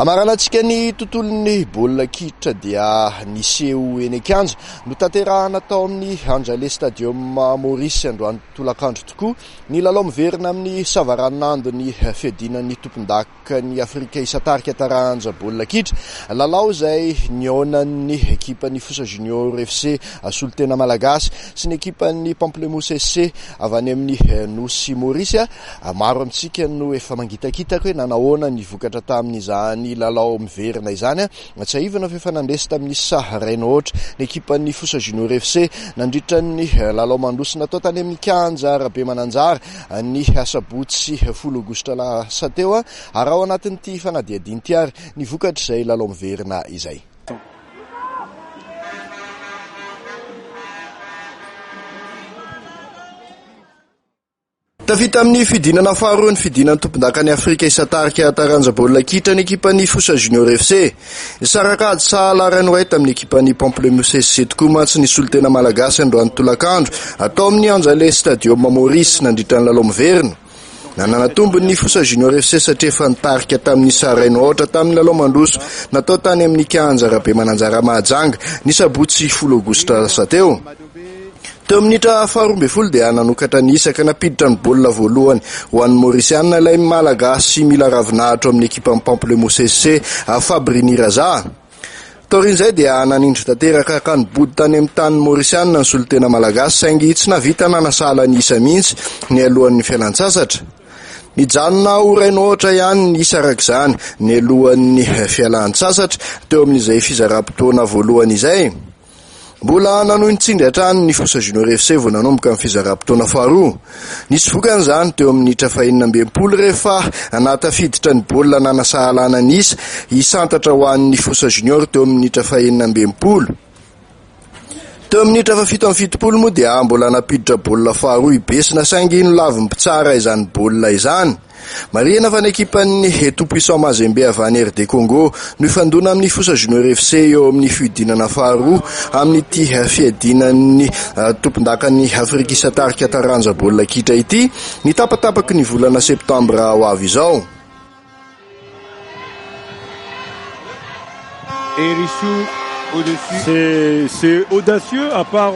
Amaranantsika ny tontolon'ny baolina kitra dia niseho eny Kianja no tanterahana tao amin'ny Anjale Stadium Maurice androany tolakandro tokoa ny lalao miverina amin'ny savaranando ny fiadinan'ny tompon-daka ny Afrika Isatarika taranja baolina kitra, lalao izay nihaonan'ny ekipan'ny Fosa Junior FC Solitena Malagasy sy ny ekipan'ny Pamplemousse SC avy any amin'ny Nosy Maurice. Maro amintsika no efa mangitakitaka hoe nanahoana ny vokatra tamin'izany lalao miverina izany. Tsy aivana fa nandresy tamin'ny Renault ny ekipan'ny Fosa Junior FC nandritra ny lalao mandrosina tao tany amin'ny Kianja Rabe Mananjara ny Sabotsy 10 Aogositra lasa teo, ary ao anatin'ity fanadihadiny ity ary ny vokatra izay lalao miverina izay. Tafita amin'ny fidinana faharoa ny fidinan'ny tompon-daka ny Afrika Isatarika taranja baolina kitra ny ekipan'ny Fosa Junior FC. Sarakady sahala ranoray tamin'ny ekipan'ny Pamplemousse SC tokoa mantsy ny Solitena Malagasy androany tolakandro atao amin'ny Anjale Stadium Maurice nandritra ny lalao miverina. Nanana tombony ny Fosa Junior FC satria efa nitarika tamin'ny Renault tamin'ny lalao mandroso natao tany amin'ny Kianja Rabe Mananjara Mahajanga ny Sabotsy 10 Aogositra lasa teo. Teo minitra 12 dia nanokatra ny isaka napiditra ny baolina voalohany ho an'ny Mauriciana ilay Malagasy mila ravinahitra amin'ny ekipan'ny Pamplemousse SC Fabry Niraza. Taorin'izay dia nanindry tanteraka ka nibody tany amin'ny tany Mauriciana ny Solitena Malagasy saingy tsy navita nanasala ny isa mihitsy ny alohan'ny fialan-tsasatra. Nijanona ho Renault ihany ny isa arak'izany ny alohan'ny fialan-tsasatra teo amin'izay fizaram-potoana voalohany izay. Mbola nanohy nitsindry hatrany ny Fosa Junior FC vao nanomboka amin'ny fizaram-potoana faharoa. Nisy vokan'izany teo amin'ny minitra 29 rehefa natafiditra ny baolina nanasahalana ny isa hisantatra ho an'ny Fosa Junior teo amin'ny minitra 29. Teo amin'ny minitra 7 moa dia mbola napiditra baolina faharoa ibesina saingy nolavy mpitsara izany baolina izany. Marihana fa ny ekipan'ny Tout-Puissant Mazembe avy any RD Congo no ifandona amin'ny Fosa Junior FC eo amin'ny fiodinana faharoa amin'ity fiadinan'ny tompon-dakan'ny Afrika Isatarika taranja baolina kitra ity ny tapatapaky ny volana septambra ho avy izao. C'est audacieux à part